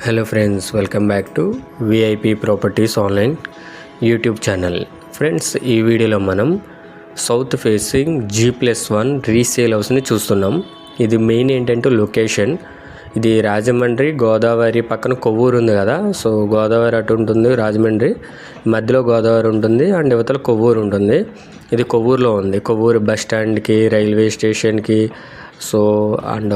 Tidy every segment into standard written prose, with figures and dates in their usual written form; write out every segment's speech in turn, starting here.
Hello friends, welcome back to VIP properties online YouTube channel. Friends, ఈ వీడియోలో మనం south facing G+1 resale హౌస్ని చూస్తున్నాం. ఇది మెయిన్ ఏంటంటే లొకేషన్. ఇది రాజమండ్రి గోదావరి పక్కన కొవ్వూరు ఉంది కదా, సో గోదావరి అటు ఉంటుంది, రాజమండ్రి మధ్యలో గోదావరి ఉంటుంది అండ్ యువతల కొవ్వూరు ఉంటుంది. ఇది కొవ్వూరులో ఉంది. కొవ్వూరు బస్ స్టాండ్కి, రైల్వే స్టేషన్కి, సో అండ్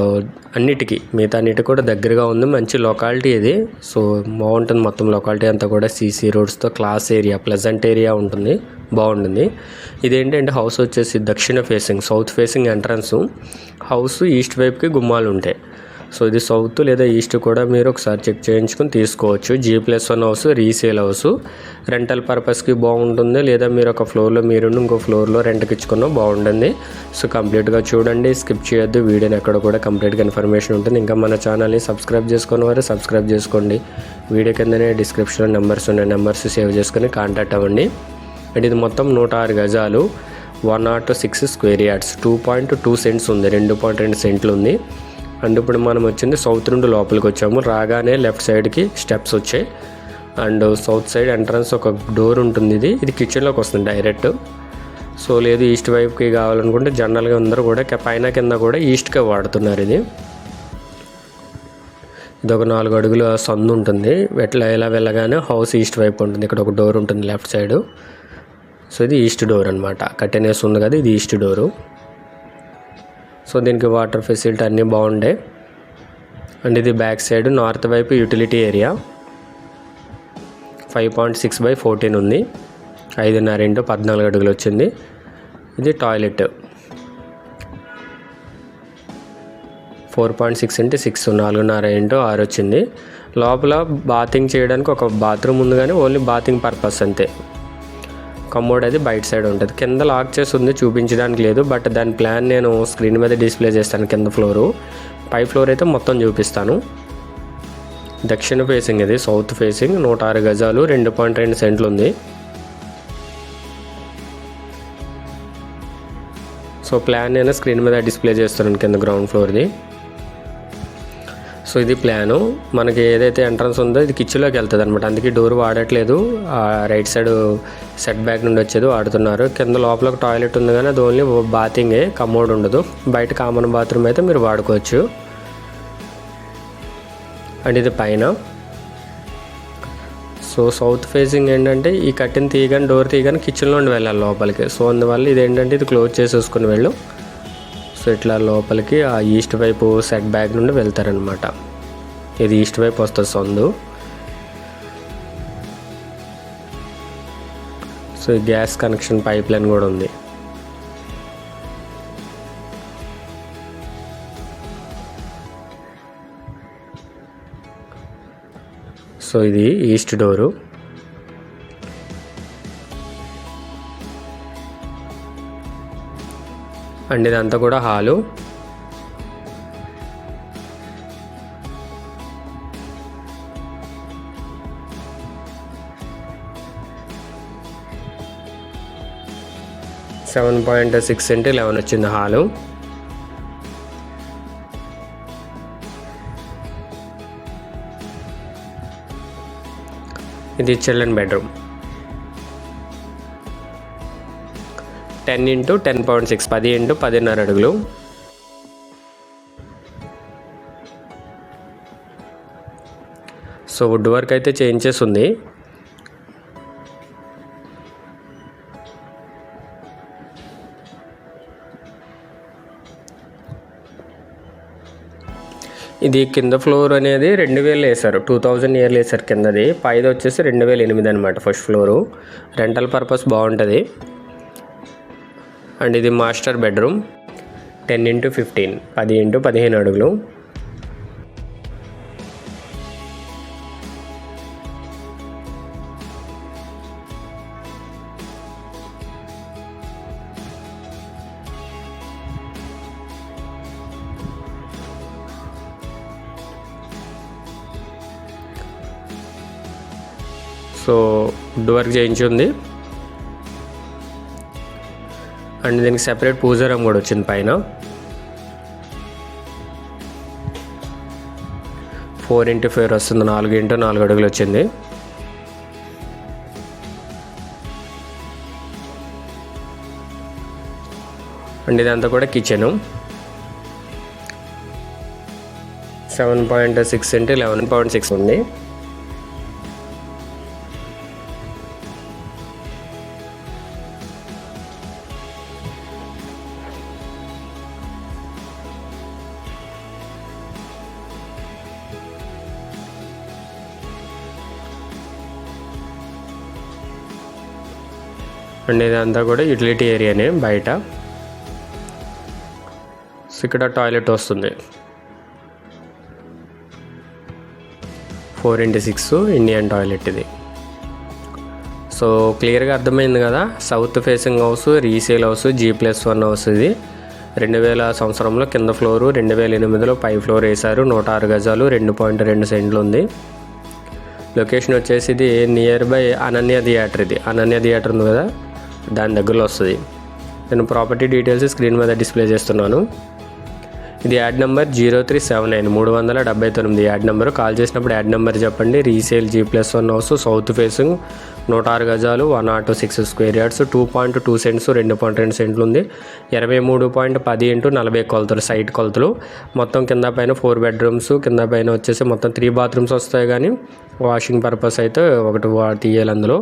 అన్నిటికీ మిగతా అన్నిటికీ కూడా దగ్గరగా ఉంది. మంచి లొకాలిటీ ఇది. సో బాగుంటుంది. మొత్తం లొకాలిటీ అంతా కూడా సీసీ రోడ్స్తో క్లాస్ ఏరియా, ప్లెజెంట్ ఏరియా ఉంటుంది, బాగుంటుంది. ఇదేంటంటే హౌస్ వచ్చేసి దక్షిణ facing, south facing entrance. House east వైపుకి గుమ్మాలు ఉంటాయి. సో ఇది సౌత్ లేదా ఈస్ట్ కూడా మీరు ఒకసారి చెక్ చేయించుకొని తీసుకోవచ్చు. G+1 house, resale house, rental పర్పస్కి బాగుంటుంది. లేదా మీరు ఒక ఫ్లోర్లో మీరు ఇంకో ఫ్లోర్లో రెంట్కి ఇచ్చుకున్నా బాగుంటుంది. సో కంప్లీట్గా చూడండి, స్కిప్ చేయొద్దు. వీడియోని ఎక్కడ కూడా కంప్లీట్గా ఇన్ఫర్మేషన్ ఉంటుంది. ఇంకా మన ఛానల్ని సబ్స్క్రైబ్ చేసుకున్న వారు సబ్స్క్రైబ్ చేసుకోండి. వీడియో కిందనే డిస్క్రిప్షన్లో నెంబర్స్ ఉన్నాయి, నెంబర్స్ సేవ్ చేసుకొని కాంటాక్ట్ అవ్వండి. అండ్ ఇది మొత్తం 106 గజాలు, 106 స్క్వేర్ యార్డ్స్, 2.2 సెంట్స్ ఉంది, 2.2 సెంట్లు ఉంది. అండ్ ఇప్పుడు మనం వచ్చింది సౌత్ నుండి లోపలికి వచ్చాము. రాగానే లెఫ్ట్ సైడ్కి స్టెప్స్ వచ్చాయి అండ్ సౌత్ సైడ్ ఎంట్రన్స్ ఒక డోర్ ఉంటుంది. ఇది కిచెన్లోకి వస్తుంది డైరెక్ట్. సో లేదు ఈస్ట్ వైపుకి కావాలనుకుంటే జనరల్గా అందరూ కూడా పైన కింద కూడా ఈస్ట్కే వాడుతున్నారు. ఇది ఒక 4 అడుగుల సందు ఉంటుంది. ఇలా వెళ్ళగానే హౌస్ ఈస్ట్ వైపు ఉంటుంది. ఇక్కడ ఒక డోర్ ఉంటుంది లెఫ్ట్ సైడు. సో ఇది ఈస్ట్ డోర్ అనమాట. కట్టెనేసి ఉంది కదా, ఇది ఈస్ట్ డోరు. సో దీనికి వాటర్ ఫెసిలిటీ అన్నీ బాగుంటాయి. అండ్ ఇది బ్యాక్ సైడ్ నార్త్ వైపు యూటిలిటీ ఏరియా. 5.6/14 ఉంది. 5.5 x 14 అడుగులు వచ్చింది. ఇది టాయిలెట్ 4.6 x 6, 4.5 x 6 వచ్చింది. లోపల బాతింగ్ చేయడానికి ఒక బాత్రూమ్ ఉంది, కానీ ఓన్లీ బాతింగ్ పర్పస్ అంతే. కమోడ్ అది బయట సైడ్ ఉంటుంది. కింద లాక్ చేసి ఉంది, చూపించడానికి లేదు. బట్ దాని ప్లాన్ నేను స్క్రీన్ మీద డిస్ప్లే చేస్తాను. కింద ఫ్లోరు, పై ఫ్లోర్ అయితే మొత్తం చూపిస్తాను. దక్షిణ ఫేసింగ్, ఇది సౌత్ ఫేసింగ్, 106 గజాలు, 2.2 సెంట్లు ఉంది. సో ప్లాన్ నేను స్క్రీన్ మీద డిస్ప్లే చేస్తున్నాను కింద గ్రౌండ్ ఫ్లోర్ది. సో ఇది ప్లాను. మనకి ఏదైతే ఎంట్రన్స్ ఉందో ఇది కిచెన్లోకి వెళ్తుంది అనమాట. అందుకే డోర్ వాడట్లేదు. రైట్ సైడ్ సెట్ బ్యాక్ నుండి వచ్చేది వాడుతున్నారు. కింద లోపల ఒక టాయిలెట్ ఉంది, కానీ అది ఓన్లీ బాతింగే, కమోడ్ ఉండదు. బయట కామన్ బాత్రూమ్ అయితే మీరు వాడుకోవచ్చు. అండ్ ఇది పైన. సో సౌత్ ఫేసింగ్ ఏంటంటే ఈ కట్టిన తీయగానే, డోర్ తీయగానే కిచెన్లో ఉండి వెళ్ళాలి లోపలికి. సో అందువల్ల ఇదేంటంటే ఇది క్లోజ్ చేసేసుకుని వెళ్ళు. సో ఇట్లా లోపలికి ఆ ఈస్ట్ వైపు సెట్ బ్యాక్ నుండి వెళ్తారనమాట. ఇది ఈస్ట్ వైపు వస్తుంది సందు. సో ఈ గ్యాస్ కనెక్షన్ పైప్ లైన్ కూడా ఉంది. సో ఇది ఈస్ట్ డోరు. అండ్ ఇదంతా కూడా హాలు. (7.6 x 11) వచ్చింది హాలు. ఇది చిల్డ్రన్ బెడ్రూమ్. 10 x 10.6, 10 x 10.5 అడుగులు. సో వుడ్ వర్క్ అయితే చేంజెస్ ఉంది. ఇది కింద ఫ్లోర్ అనేది 2000 వేశారు, 2000 ఇయర్లు వేశారు కిందది. పైది వచ్చేసి 2008 అనమాట ఫస్ట్ ఫ్లోరు. రెంటల్ పర్పస్ బాగుంటుంది. అండ్ ఇది మాస్టర్ బెడ్రూమ్. 10 x 15, 10 x 15 అడుగులు. సో వుడ్ వర్క్ చేయించి ఉంది. అండ్ దీనికి సెపరేట్ పూజా రూమ్ కూడా వచ్చింది పైన. 4x4 వస్తుంది, 4x4 అడుగులు వచ్చింది. అండ్ ఇదంతా కూడా కిచెను 7.6 x 11.6 ఉంది. అండ్ ఇదంతా కూడా యూటిలిటీ ఏరియానే బయట. ఇక్కడ టాయిలెట్ వస్తుంది 4x6 ఇండియన్ టాయిలెట్ ఇది. సో క్లియర్గా అర్థమైంది కదా. South facing house, resale house, G+1 house ఇది. 2000 సంవత్సరంలో కింద ఫ్లోరు, 2008లో పై ఫ్లోర్ వేశారు. 106 గజాలు, 2.2 సెంట్లు ఉంది. లొకేషన్ వచ్చేసి ఇది నియర్ బై అనన్య థియేటర్. ఇది అనన్య థియేటర్ ఉంది కదా, దాని దగ్గరలో వస్తుంది. నేను ప్రాపర్టీ డీటెయిల్స్ స్క్రీన్ మీద డిస్ప్లే చేస్తున్నాను. ఇది add number 0379 379 add number. Call చేసినప్పుడు యాడ్ నెంబర్ చెప్పండి. Resale G+1 house, south facing, 106 గజాలు, 106 స్క్వేర్ యార్డ్స్, 2.2 సెంట్స్, 2.2 సెంట్లు ఉంది. 23.10 x 40 కొలతలు సైట్ కొలతలు. మొత్తం కింద పైన 4 బెడ్రూమ్స్, కింద పైన వచ్చేసి మొత్తం 3 బాత్రూమ్స్ వస్తాయి, కానీ వాషింగ్ పర్పస్ అయితే ఒకటి తీయాలి అందులో.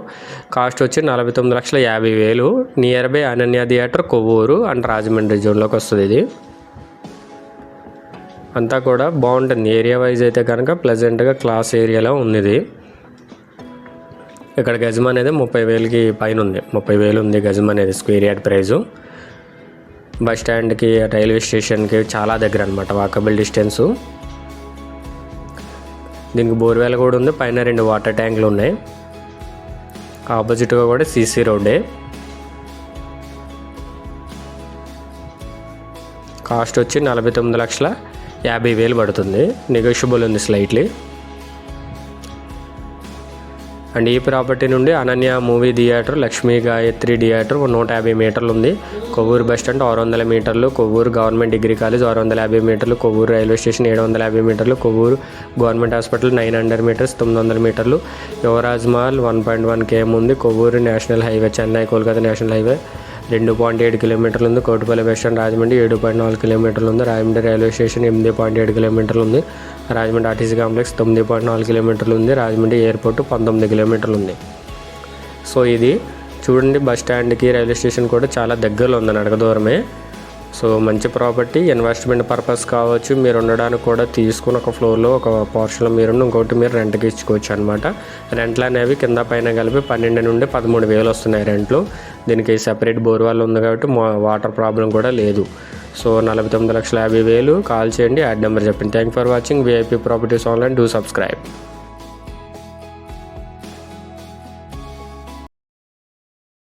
కాస్ట్ వచ్చి 49,50,000. Near by Ananya theatre, Kovvur and Rajahmundry జోన్లోకి వస్తుంది. ఇది అంతా కూడా బాగుంటుంది. ఏరియా వైజ్ అయితే కనుక ప్లెజెంట్గా క్లాస్ ఏరియాలో ఉంది ఇది. ఇక్కడ గజం అనేది 30,000కి పైన ఉంది, 30,000 ఉంది గజం అనేది స్క్వేర్ యార్డ్ ప్రైజు. బస్ స్టాండ్కి, రైల్వే స్టేషన్కి చాలా దగ్గర అనమాట, వాకబుల్ డిస్టెన్సు. దీనికి బోర్వెల్ కూడా ఉంది, పైన 2 వాటర్ ట్యాంకులు ఉన్నాయి. ఆపోజిట్గా కూడా సీసీ రోడ్డే. కాస్ట్ వచ్చి 49,50,000 పడుతుంది. నెగోషియబుల్ ఉంది స్లైట్లీ. అండ్ ఈ ప్రాపర్టీ నుండి Ananya movie theatre, Lakshmi Gayatri theatre 150 మీటర్లు ఉంది. కొవ్వూరు బస్ స్టాండ్ 600 మీటర్లు, కొవ్వూరు గవర్నమెంట్ డిగ్రీ కాలేజ్ 650 మీటర్లు, కొవ్వూరు రైల్వే స్టేషన్ 750 మీటర్లు, కొవ్వూరు గవర్నమెంట్ హాస్పిటల్ 900 మీటర్స్ 900 మీటర్లు, యువరాజ్ మాల్ 1.1 km ఉంది. Kovvur national highway, Chennai Kolkata national highway 2.7 కిలోమీటర్లు ఉంది. కోటిపల్లి బస్ స్టాండ్ రాజమండ్రి 7.4 కిలోమీటర్లు ఉంది. రాజమండ్రి రైల్వే స్టేషన్ 8.7 కిలోమీటర్లు ఉంది. రాజమండ్రి ఆర్టీసీ కాంప్లెక్స్ 9.4 కిలోమీటర్లు ఉంది. రాజమండ్రి ఎయిర్పోర్ట్ 19 కిలోమీటర్లు ఉంది. సో ఇది చూడండి, బస్ స్టాండ్కి రైల్వే స్టేషన్ కూడా చాలా దగ్గరలో ఉంది, నడక దూరమే. సో మంచి ప్రాపర్టీ, ఇన్వెస్ట్మెంట్ పర్పస్ కావచ్చు, మీరు ఉండడానికి కూడా తీసుకుని ఒక ఫ్లోర్లో ఒక పోర్షన్లో మీరు ఇంకోటి మీరు రెంట్కి ఇచ్చుకోవచ్చు అనమాట. రెంట్లు అనేవి కింద పైన కలిపి 12 నుండి 13,000 వస్తున్నాయి రెంట్లు. దీనికి సెపరేట్ బోర్వాల్ ఉంది కాబట్టి వాటర్ ప్రాబ్లం కూడా లేదు. సో 49,50,000. కాల్ చేయండి, యాడ్ నెంబర్ చెప్పండి. Thank for watching. VIP properties online. Do subscribe.